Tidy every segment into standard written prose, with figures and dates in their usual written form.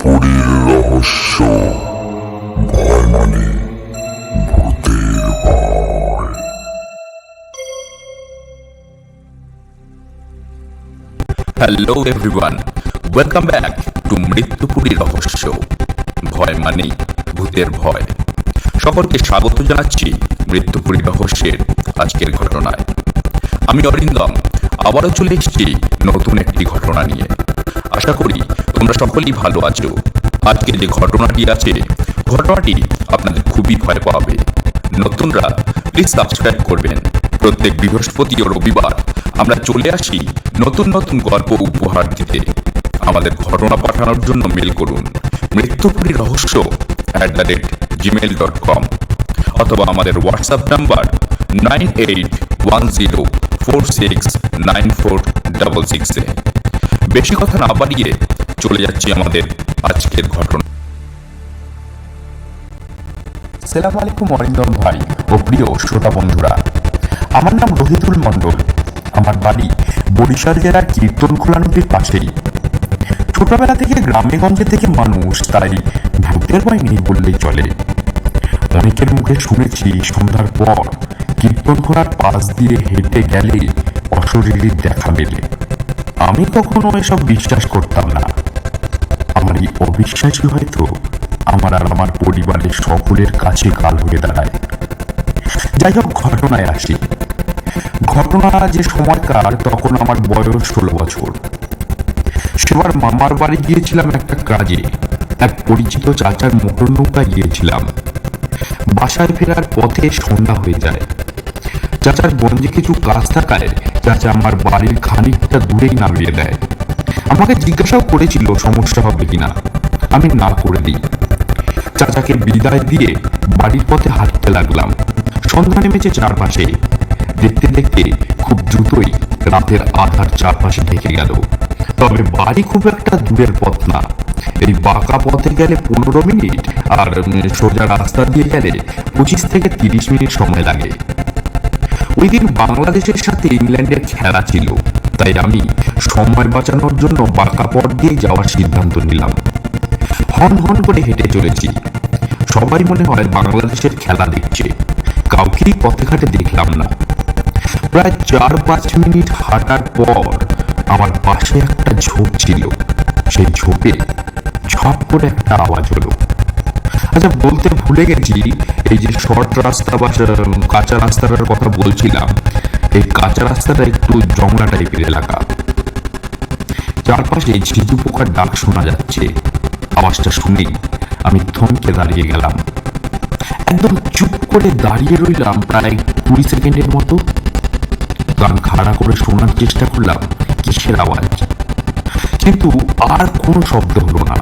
পুরীর রহস্য। ভয় মানে ভূতের ভয়। Hello everyone, welcome back to Mrityupuri Rahasya. ভয় মানেই ভূতের ভয়। সকলকে স্বাগত জানাচ্ছি মৃত্যুপুরী রহস্যের আজকের ঘটনায়। আমি অরিন্দম আবারও চলে এসেছি নতুন একটি ঘটনা নিয়ে। আশা করি তোমরা সকলেই ভালো আছো। আজকে যে ঘটনাটি আছে, ঘটনাটি আপনাদের খুবই ভয় পাবে। নতুনরা প্লিজ সাবস্ক্রাইব করবেন। প্রত্যেক বৃহস্পতি ও রবিবার আমরা চলে আসি নতুন নতুন গল্প উপহার দিতে। আমাদের ঘটনা পাঠানোর জন্য মেল করুন মৃত্যুপুরী রহস্য @gmail.com অথবা আমাদের হোয়াটসঅ্যাপ নাম্বার 9810469466 এ। বেশি কথা না বাড়িয়ে চলে যাচ্ছি আমাদের আজকের ঘটনা। আসসালামু আলাইকুম অরিন্দম ভাই ও প্রিয় শ্রোতা বন্ধুরা, আমার নাম রহিতুল মণ্ডল। আমার বাড়ি বরিশাল জেলার কীর্তনখোলা নদীর পাশেই। ছোটবেলা থেকে গ্রামে গঞ্জে থেকে মানুষ তাই ভূতের ভয় নেই বললেই চলে। অনেকের মুখে শুনেছি সন্ধ্যার পর কীর্তনখোলার পাশ দিয়ে হেঁটে গেলে অশরীরীর দেখা মেলে। আমি কখনো এসব বিশ্বাস করতাম না। আমার এই অবিশ্বাসই হয়তো আমার আর আমার পরিবারের সকলের কাছে কাল হয়ে দাঁড়ায়। যাই হোক, ঘটনায় আসি। ঘটনা যে সময়কার, তখন আমার বয়স 16 বছর। সেবার মামার বাড়ি গিয়েছিলাম একটা কাজে। এক পরিচিত চাচার মোটর নৌকায় গিয়েছিলাম। বাসায় ফেরার পথে সন্ধ্যা হয়ে যায়। চাচার গঞ্জে কিছু কাজ থাকায় চাচা আমার বাড়ির খানিকটা দূরেই নামিয়ে দেয়। আমাকে জিজ্ঞাসাও করেছিল সমস্যা হবে কিনা। আমি না করে দিই। চাচাকে বিদায় দিয়ে বাড়ির পথে হাঁটতে লাগলাম। সন্ধ্যা নেমেছে চারপাশে। দেখতে দেখতে খুব দ্রুতই রাতের আধার চারপাশে ঢেকে গেল। তবে বাড়ি খুব একটা দূরের পথ না। এই বাঁকা পথে গেলে 15 মিনিট, আর সোজা রাস্তা দিয়ে গেলে 25 থেকে 30 মিনিট সময় লাগে। ওই দিন বাংলাদেশের সাথে ইংল্যান্ডের খেলা ছিল, তাই আমি সময় বাঁচানোর জন্য বাঁকা পথ দিয়ে যাওয়ার সিদ্ধান্ত নিলাম। হন হন করে হেঁটে চলেছি। সবাই মনে হয় বাংলাদেশের খেলা দেখছে। কাউকেই পথে ঘাটে দেখলাম না। প্রায় 4-5 মিনিট হাঁটার পর আমার পাশে একটা ঝোপ ছিল। সেই ঝোপে ঝপ করে একটা আওয়াজ হলো। আচ্ছা, বলতে ভুলে গেছি, এই যে শর্ট রাস্তা বা কাঁচা রাস্তাটার কথা বলছিলাম, এই কাঁচা রাস্তাটা একটু জংলা টাইপের এলাকা। চারপাশে ঝিঝু পোকার ডাক শোনা যাচ্ছে। আওয়াজটা শুনেই আমি থমকে দাঁড়িয়ে গেলাম। একদম চুপ করে দাঁড়িয়ে রইলাম প্রায় 20 সেকেন্ডের মতো। কান খাড়া করে শোনার চেষ্টা করলাম কিসের আওয়াজ, কিন্তু আর কোনো শব্দ হলো না।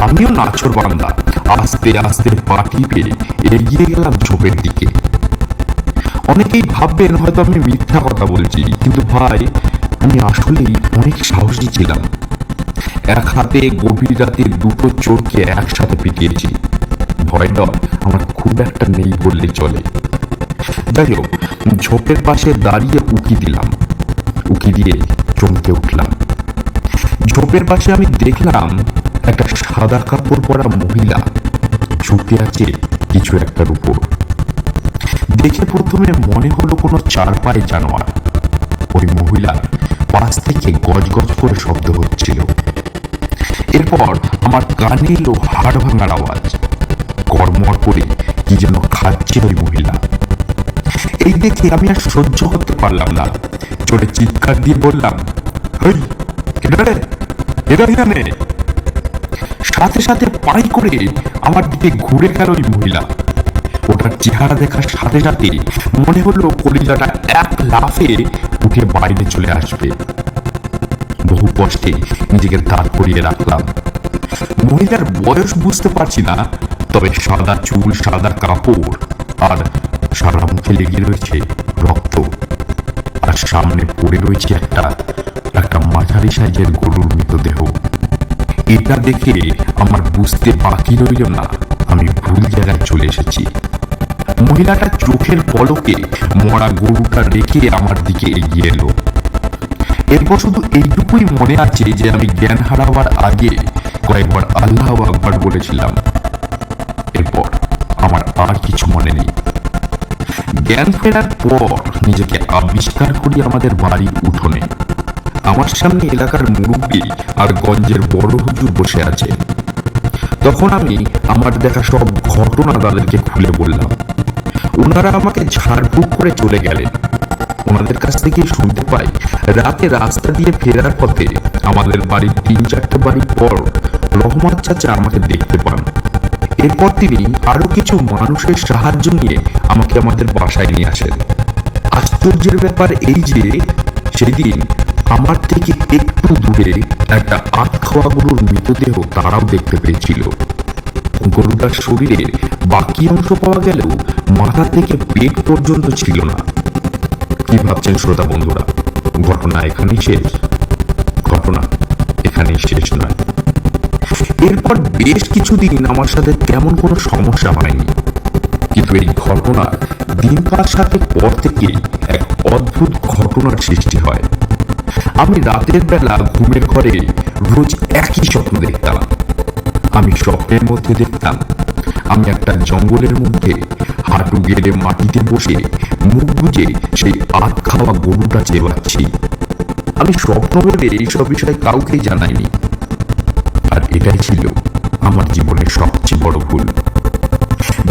আমিও নাছর বান্দা আস্তে আস্তে পা টিপে এগিয়ে গেলাম ঝোপের দিকে। অনেকেই ভাববেন হয়তো আমি মিথ্যা কথা বলছি, কিন্তু ভাই, আমি আসলেই অনেক সাহসী ছিলাম। এক হাতে গভীর রাতে দুটো চোরকে একসাথে পিটিয়েছি। ভয় ডর আমার খুব একটা নেই বললে চলে। যাই হোক, ঝোপের পাশে দাঁড়িয়ে উকি দিলাম। উকি দিয়ে চমকে উঠলাম। ঝোপের পাশে আমি দেখলাম একটা সাদা কাপড় পরা মহিলা ঝুঁকে আছে কিছু একটার উপর। দেখে প্রথমে মনে হলো কোনো চারপায়ে জানোয়ার। ওই মহিলার পাশ থেকে গজ গজ করে শব্দ হচ্ছিল। এরপর আমার কানে এলো হাড় ভাঙার আওয়াজ। কড়মড় করে কি যেন খাচ্ছে ওই মহিলা। এই দেখে আমি আর সহ্য করতে পারলাম না। চোরে চিৎকার দিয়ে বললাম, সাথে সাথে পাই করে আমার দিকে ঘুরে গেল ওই মহিলা। ওটার চেহারা দেখার সাথে সাথে মনে হলো কলিজাটা এক লাফে উঠে বাইরে চলে আসবে। বহু কষ্টে নিজেকে দাঁড় করিয়ে রাখলাম। মহিলার বয়স বুঝতে পারছি না, তবে সাদা চুল, সাদা কাপড়, আর সারা মুখে লেগে রয়েছে রক্ত। আর সামনে পড়ে রয়েছে একটা মাঝারি সাইজের গরুর মৃতদেহ। এটা দেখে আমার বুঝতে বাকি রইল না আমি ভুল জায়গায় চলে এসেছি। মহিলাটা চোখের পলকে মরা গরুটা রেখে আমার দিকে এগিয়ে এলো। এরপর শুধু এইটুকুই মনে আছে যে আমি জ্ঞান হারাবার আগে কয়েকবার আল্লাহু আকবার বলেছিলাম। এরপর আমার আর কিছু মনে নেই। জ্ঞান ফেরার পর নিজেকে আবিষ্কার করি আমাদের বাড়ির উঠোনে। আমার সামনে এলাকার মুরব্বী আর গঞ্জের বড় হুজুর বসে আছে। তখন আমি আমার দেখা সব ঘটনা তাদেরকে খুলে বললাম। ওনারা আমাকে ঝাড়ফুঁক করে চলে গেলেন। ওনাদের কাছ থেকে শুনতে পাই, রাতে রাস্তা দিয়ে ফেরার পথে আমাদের বাড়ির 3-4টে বাড়ি পর রহমান চাচা আমাকে দেখতে পান। এরপর তিনি আরো কিছু মানুষের সাহায্য নিয়ে আমাকে আমাদের বাসায় নিয়ে আসেন। আশ্চর্যের ব্যাপার এই যে সেদিন আমার থেকে একটু দূরে একটা আধ খাওয়া গরুর মৃতদেহ তারাও দেখতে পেয়েছিল। গরুটার শরীরের বাকি অংশ পাওয়া গেলেও মাথা থেকে পেট পর্যন্ত ছিল না। কি ভাবছেন শ্রোতা বন্ধুরা, ঘটনা এখানেই শেষ? ঘটনা এখানেই শেষ নয়। এরপর বেশ কিছুদিন আমার সাথে তেমন কোনো সমস্যা হয়নি, কিন্তু এই ঘটনার দিন 5-7 পর থেকে এক অদ্ভুত ঘটনার সৃষ্টি হয়। আমি রাতের বেলা ঘুমের ঘরে রোজ একই স্বপ্ন দেখতাম। আমি স্বপ্নের মধ্যে দেখতাম আমি একটা জঙ্গলের মধ্যে হাঁটু গেড়ে মাটিতে বসে মুখ বুজে সেই আধ খাওয়া গরুটা চেবাচ্ছি। আমি স্বপ্ন ভেবে এইসব বিষয়ে কাউকেই জানাইনি। আর এটাই ছিল আমার জীবনের সবচেয়ে বড় ভুল।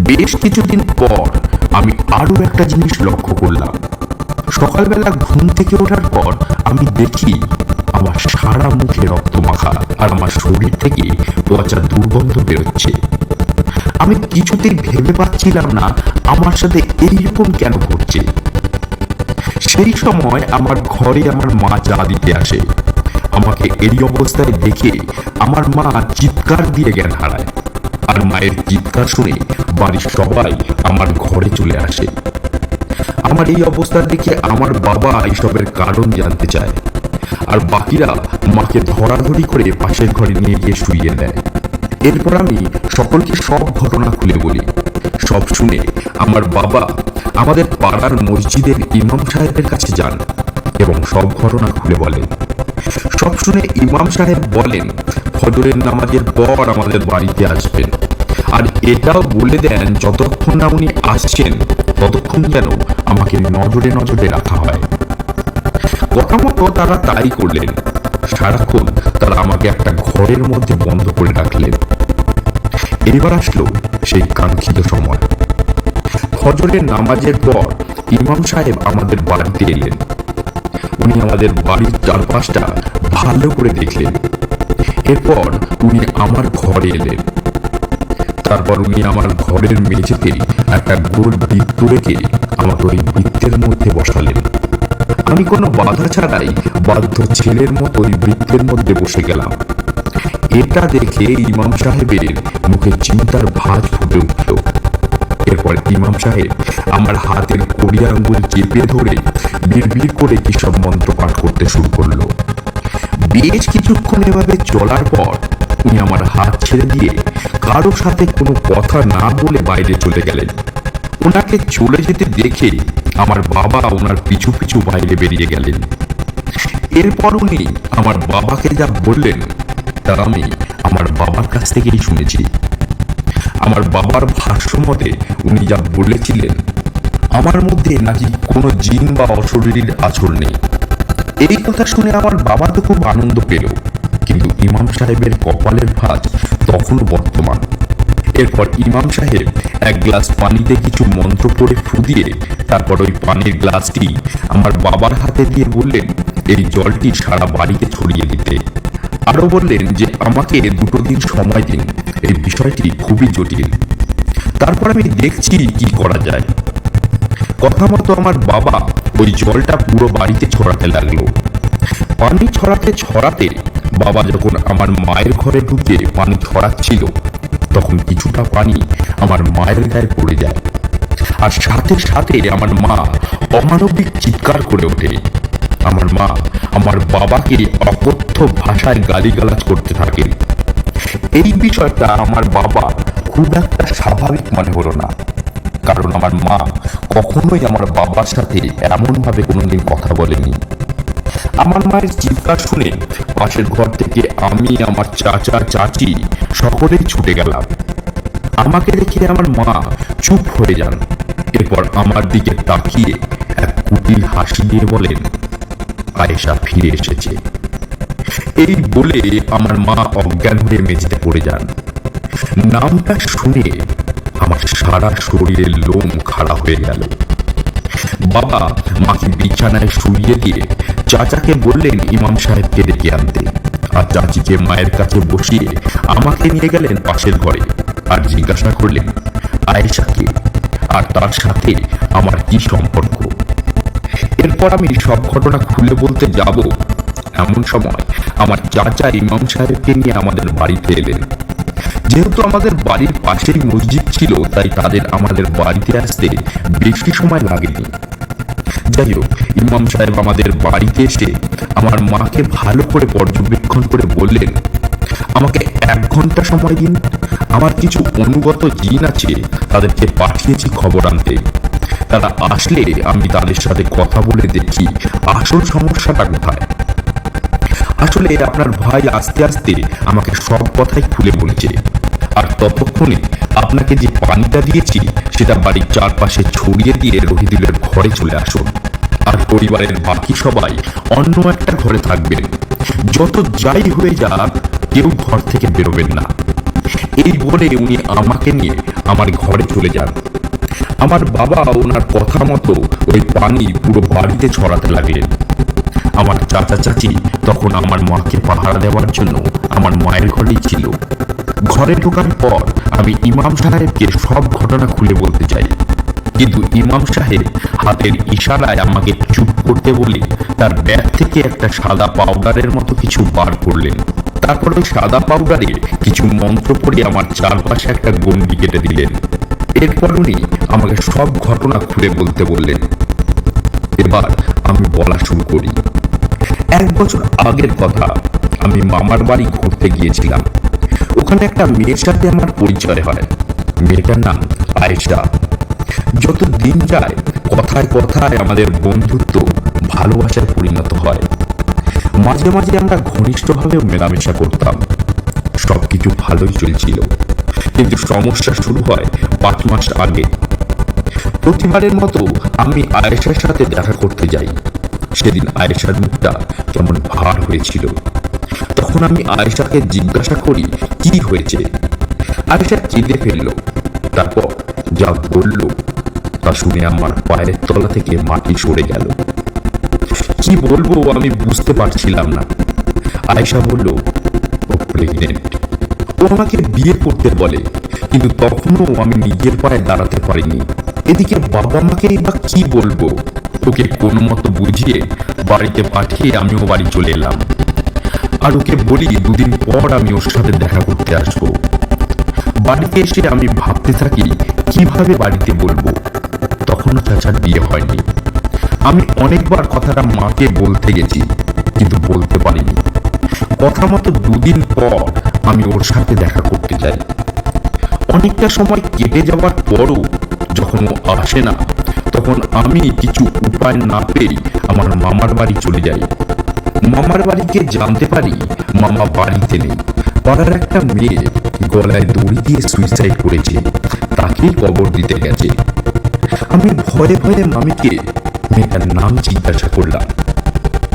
বেশ কিছুদিন পর আমি আরো একটা জিনিস লক্ষ্য করলাম। সকালবেলা ঘুম থেকে ওঠার পর আমি দেখি আমার সারা মুখে রক্ত মাখা আর আমার শরীর থেকে পচা দুর্গন্ধ বেরোচ্ছে। আমি কিছুতেই ভেবে পাচ্ছিলাম না আমার সাথে এইরকম কেন ঘটছে। সেই সময় আমার ঘরে আমার মা চা দিতে আসে। আমাকে এই অবস্থায় দেখে আমার মা চিৎকার দিয়ে জ্ঞান হারায়। আর মায়ের চিৎকার শুনে বাড়ির সবাই আমার ঘরে চলে আসে। আমার এই অবস্থা দেখে আমার বাবা এইসবের কারণ জানতে চায়, আর বাকিরা মাকে ধরাধরি করে পাশের ঘরে নিয়ে গিয়ে শুইয়ে দেয়। এরপর আমি সকলকে সব ঘটনা খুলে বলি। সব শুনে আমার বাবা আমাদের পাড়ার মসজিদের ইমাম সাহেবের কাছে যান এবং সব ঘটনা খুলে বলেন। সব শুনে ইমাম সাহেব বলেন ফজরের নামাজের পর আমাদের বাড়িতে আসবেন, আর এটাও বলে দেন যতক্ষণ না উনি আসছেন ততক্ষণ যেন আমাকে নজরে নজরে রাখা হয়। কথা মতো তারা তাই করলেন। সারাক্ষণ তারা আমাকে একটা ঘরের মধ্যে বন্ধ করে রাখলেন। এবার আসলো সেই কাঙ্ক্ষিত সময়। ফজরের নামাজের পর ইমাম সাহেব আমাদের বাড়িতে এলেন। উনি আমাদের বাড়ির চারপাশটা ভালো করে দেখলেন। এরপর উনি আমার ঘরে এলেন। তারপর উনি আমার ঘরের মেঝেতে একটা গোল বৃত্ত রেখে আমাকে ওই বৃত্তের মধ্যে বসালেন। আমি কোনো বাধা ছাড়াই বাধ্য ছেলের মতো ওই বৃত্তের মধ্যে বসে গেলাম। এটা দেখে ইমাম সাহেবের মুখে চিন্তার ভাঁজ ফুটে উঠল। এরপর ইমাম সাহেব আমার হাতের কড়ি আঙ্গুল চেপে ধরে বিড়বিড় করে কিসব মন্ত্র পাঠ করতে শুরু করলো। বেশ কিছুক্ষণ এভাবে চলার পর উনি আমার হাত ছেড়ে দিয়ে কারো সাথে কোনো কথা না বলে বাইরে চলে গেলেন। ওনাকে চলে যেতে দেখে আমার বাবা ওনার পিছু পিছু বাইরে বেরিয়ে গেলেন। এরপর উনি আমার বাবাকে যা বললেন তা আমি আমার বাবার কাছ থেকেই শুনেছি। আমার বাবার ভাষ্য মতে উনি যা বলেছিলেন আমার মধ্যে নাকি কোনো জিন বা অশরীরীর আছর নেই। এই কথা শুনে আমার বাবা তো খুব আনন্দ পেল, কিন্তু ইমাম সাহেবের কপালের ভাঁজ তখনও বর্তমান। এরপর ইমাম সাহেব এক গ্লাস পানিতে কিছু মন্ত্র পড়ে ফু দিয়ে তারপর ওই পানির গ্লাসটি আমার বাবার হাতে দিয়ে বললেন এই জলটি সারা বাড়িতে ছড়িয়ে দিতে। আরো বললেন যে আমাকে 2 দিন সময় দিন, এই বিষয়টি খুবই জটিল। তারপর আমি দেখছি কি করা যায়। কথা মতো আমার বাবা ওই জলটা পুরো বাড়িতে ছড়াতে লাগলো। পানি ছড়াতে ছড়াতে বাবা যখন আমার মায়ের ঘরে ঢুকে পানি ছড়াচ্ছিল তখন কিছুটা পানি আমার মায়ের গায়ে পড়ে যায়, আর সাথে সাথে আমার মা অমানবিক চিৎকার করে ওঠে। আমার মা আমার বাবাকে অকথ্য ভাষায় গালিগালাজ করতে থাকে। এই বিষয়টা আমার বাবা খুব একটা স্বাভাবিক মনে হলো না, কারণ আমার মা কখনোই আমার বাবার সাথে এমন ভাবে কোনোদিন কথা বলেনি। আমার মায়ের চিৎকার শুনে পাশের ঘর থেকে আমি, আমার চাচা, চাচি সকলেই ছুটে গেলাম। আমাকে দেখে আমার মা চুপ হয়ে যান। এরপর আমার দিকে তাকিয়ে এক কুটিল হাসি দিয়ে বলেন, আয়েশা ফিরে এসেছে। এই বলে আমার মা অজ্ঞান হয়ে মেঝেতে পড়ে যান। নামটা শুনে আমার সারা শরীরের লোম খাড়া হয়ে গেল। বাবা মাকে বিছানায় শুইয়ে দিয়ে চাচাকে বললেন ইমাম সাহেবকে ডেকে আনতে, আর চাচিকে মায়ের কাছে বসিয়ে আমাকে নিয়ে গেলেন পাশের ঘরে আর জিজ্ঞাসা করলেন আয়েশাকে আর তার সাথে আমার কি সম্পর্ক। এরপর আমি সব ঘটনা খুলে বলতে যাব, এমন সময় আমার চাচা ইমাম সাহেবকে নিয়ে আমাদের বাড়িতে এলেন। যেহেতু আমাদের বাড়ির পাশেই মসজিদ ছিল, তাই তাদের আমাদের বাড়িতে আসতে বেশি সময় লাগেনি। যাই হোক, ইমাম সাহেব আমাদের বাড়িতে এসে আমার মাকে ভালো করে পর্যবেক্ষণ করে বললেন, আমাকে 1 ঘন্টা সময় দিন, আমার কিছু অনুগত জিন আছে, তাদেরকে পাঠিয়েছি খবর আনতে। তারা আসলে আমি তাদের সাথে কথা বলে দেখি আসল সমস্যাটা কোথায়। আসলে আপনার ভাই আস্তে আস্তে আমাকে সব কথাই খুলে বলেছে, আর ততক্ষণে আপনাকে যে পানিটা দিয়েছি সেটা বাড়ির চারপাশে ছড়িয়ে দিয়ে রহিদুলের ঘরে চলে আসুন, আর পরিবারের বাকি সবাই অন্য একটা ঘরে থাকবেন। যত যাই হয়ে যাক, কেউ ঘর থেকে বেরোবেন না। এই বলে উনি আমাকে নিয়ে আমার ঘরে চলে যান। আমার বাবা ওনার কথা মতো ওই পানি পুরো বাড়িতে ছড়াতে লাগলেন। আমার চাচা চাচি তখন আমার মাকে পাহারা দেওয়ার জন্য আমার মায়ের ঘরেই ছিল। ঘরে ঢোকার পর আমি ইমাম সাহেবকে সব ঘটনা খুলে বলতে চাই, কিন্তু ইমাম সাহেব হাতের ইশারায় আমাকে চুপ করতে বলে তার ব্যাগ থেকে একটা সাদা পাউডারের মতো কিছু বার করলেন। তারপর ওই সাদা পাউডারে কিছু মন্ত্র পড়ে আমার চারপাশে একটা গণ্ডি কেটে দিলেন। এরপর উনি আমাকে সব ঘটনা খুলে বলতে বললেন। এবার আমি বলা শুরু করি। 1 বছর আগের কথা, আমি মামার বাড়ি ঘুরতে গিয়েছিলাম। ওখানে একটা মেয়ের সাথে আমার পরিচয় হয়। মেয়েটার নাম আয়েশা। যত দিন যায় কথায় কথায় আমাদের বন্ধুত্ব ভালোবাসায় পরিণত হয়। মাঝে মাঝে আমরা ঘনিষ্ঠভাবেও মেলামেশা করতাম। সবকিছু ভালোই চলছিল, কিন্তু সমস্যা শুরু হয় 5 মাস আগে। প্রতিবারের মতো আমি আয়েশার সাথে দেখা করতে যাই। সেদিন আয়েশার মুখটা কেমন ভার হয়েছিল। তখন আমি আয়েশাকে জিজ্ঞাসা করি কি হয়েছে। আয়েশা কেঁদে ফেলল। তারপর যা বলল তা শুনে আমার পায়ের তলা থেকে মাটি সরে গেল। কি বলবো আমি বুঝতে পারছিলাম না। আয়েশা বলল ও প্রেগনেন্ট। ও আমাকে বিয়ে করতে বলে, কিন্তু তখনও আমি নিজের পায়ে দাঁড়াতে পারিনি। এদিকে বাবা মাকে বা কি বলবো। ওকে কোনো মতো বুঝিয়ে বাড়িতে পাঠিয়ে আমিও বাড়ি চলে এলাম, আর ওকে বলি 2 দিন পর আমি ওর সাথে দেখা করতে আসবো। বাড়িতে এসে আমি ভাবতে থাকি কিভাবে বাড়িতে বলবো। তখনও চাচার বিয়ে হয়নি। আমি অনেকবার কথাটা মাকে বলতে গেছি, কিন্তু বলতে পারিনি। কথা মতো 2 দিন পর আমি ওর সাথে দেখা করতে যাই। অনেকটা সময় কেটে যাওয়ার পরও যখন ও আসে না, তখন আমি কিছু উপায় না পেয়ে আমার মামার বাড়ি চলে যাই। মামার বাড়িকে জানতে পারি মামা বাড়িতে নেই। পাড়ার একটা মেয়ে গলায় দড়ি দিয়ে সুইসাইড করেছে, তাকেই কবর দিতে গেছে। আমি ভয়ে ভয়ে মামিকে মেয়েটার নাম জিজ্ঞাসা করলাম।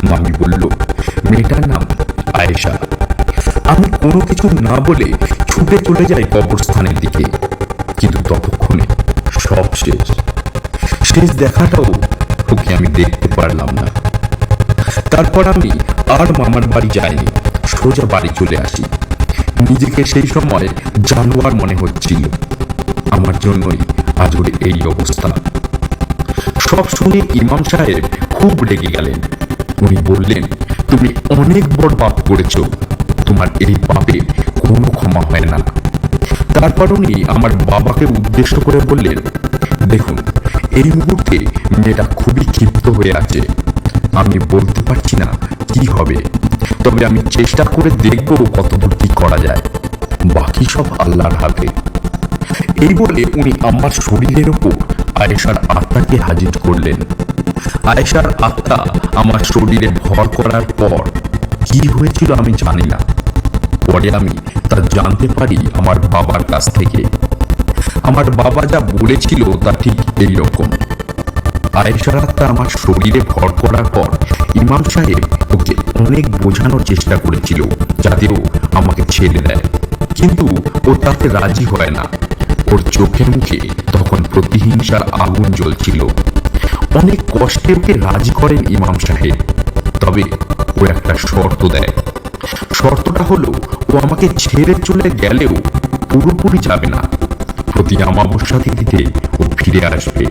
মামি বলল মেয়েটার নাম আয়েশা। আমি কোনো কিছু না বলে ছুটে চলে যাই কবরস্থানের দিকে, কিন্তু ততক্ষণে সব শেষ। শেষ দেখাটাও ওকে আমি দেখতে পারলাম না। তারপর আমি আর মামার বাড়ি যাইনি, সোজা বাড়ি চলে আসি। নিজেকে সেই সময় জানোয়ার মনে হচ্ছিল। আমার জন্যই আজ ওর এই অবস্থা। সব শুনে ইমাম সাহেব খুব রেগে গেলেন। উনি বললেন তুমি অনেক বড় পাপ করেছ, তোমার এই পাপে কোনো ক্ষমা হয় না। তারপর উনি আমার বাবাকে উদ্দেশ্য করে বললেন, দেখুন এই মুহূর্তে মেয়েটা খুবই ক্ষিপ্ত হয়ে আছে। আমি বলতে পারছি না কি হবে, তবে আমি চেষ্টা করে দেখব কতদূর কি করা যায়। বাকি সব আল্লাহর হাতে। এই বলে উনি আমার শরীরের উপর আয়েশার আত্মাকে হাজির করলেন। আয়েশার আত্মা আমার শরীরে ভর করার পর কি হয়েছিল আমি জানি না। পরে আমি তা জানতে পারি আমার বাবার কাছ থেকে। আমার বাবা যা বলেছিল তা ঠিক এই রকম। আয়েশার আত্মা আমার শরীরে ভর করার পর ইমাম সাহেব ওকে অনেক বোঝানোর চেষ্টা করেছিল যাতে ও আমাকে ছেড়ে দেয়, কিন্তু ও তাতে রাজি হয় না। ওর চোখে মুখে তখন প্রতিহিংসার আগুন জ্বলছিল। অনেক কষ্টে ওকে রাজি করেন ইমাম সাহেব, তবে ও একটা শর্ত দেয়। শর্তটা হলো ও আমাকে ছেড়ে চলে গেলেও পুরোপুরি যাবে না, প্রতি অমাবস্যা তিথিতে ও ফিরে আসবে,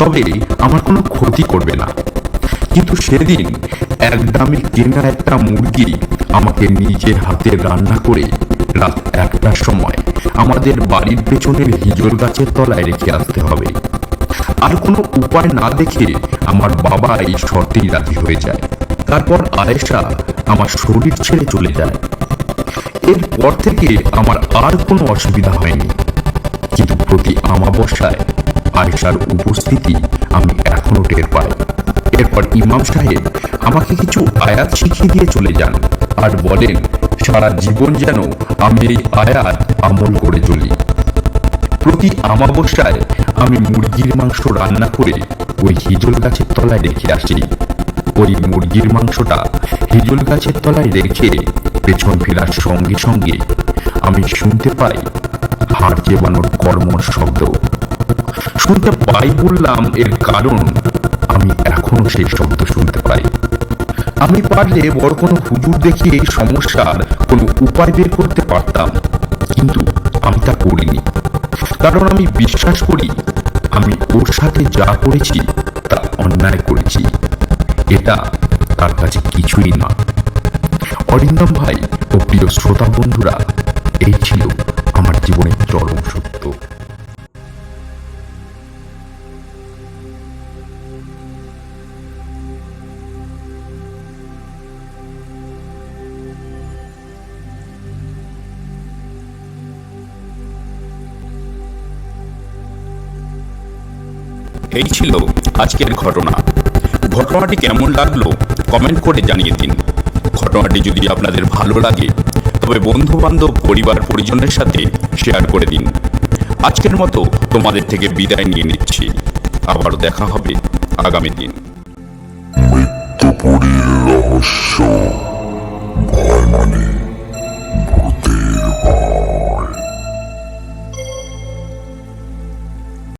তবে আমার কোনো ক্ষতি করবে না। কিন্তু সেদিন এক দামে কেনা একটা মুরগি আমাকে নিজের হাতে রান্না করে রাত 1টার সময় আমাদের বাড়ির পেছনের হিজল গাছের তলায় রেখে আসতে হবে। আর কোনো উপায় না দেখে আমার বাবা এই শর্তেই রাজি হয়ে যায়। তারপর আয়েশা আমার শরীর ছেড়ে চলে যায়। এরপর থেকে আমার আর কোনো অসুবিধা হয়নি, কিন্তু প্রতি অমাবস্যায় আয়েশার উপস্থিতি আমি এখনো টের পাই। এরপর ইমাম সাহেব আমাকে কিছু আয়াত শিখিয়ে দিয়ে চলে যান আর বলেন সারা জীবন যেন আমি এই আয়াত আমল করে চলি। প্রতি অমাবস্যায় আমি মুরগির মাংস রান্না করে ওই হিজল গাছের তলায় রেখে আসি। ওই মুরগির মাংসটা হিজল গাছের তলায় রেখে পেছন ফেরার সঙ্গে সঙ্গে আমি শুনতে পাই হাড় চেবানোর কর্মর শব্দ। শুনতে পাই বললাম এর কারণ আমি এখনো সেই শব্দ শুনতে পাই। আমি পারলে বড় কোনো হুজুর দেখিয়ে এই সমস্যার কোনো উপায় বের করতে পারতাম, কিন্তু আমি তা করিনি, কারণ আমি বিশ্বাস করি আমি ওর সাথে যা করেছি তা অন্যায় করেছি। এটা তার কাছে কিছুই না। অরিন্দম ভাই ও প্রিয় শ্রোতা বন্ধুরা, এই ছিল আমার জীবনের চরম সত্য। এই ছিল আজকের ঘটনা। ঘটনাটি কেমন লাগলো কমেন্ট করে জানিয়ে দিন। ঘটনাটি যদি আপনাদের ভালো লাগে তবে বন্ধু বান্ধব পরিবার পরিজনের সাথে শেয়ার করে দিন। আজকের মতো তোমাদের থেকে বিদায় নিয়ে নিচ্ছি, আবারও দেখা হবে আগামী দিন। মৃত্যুপুরীর রহস্য, ভয় মানে ভূতের ভয়।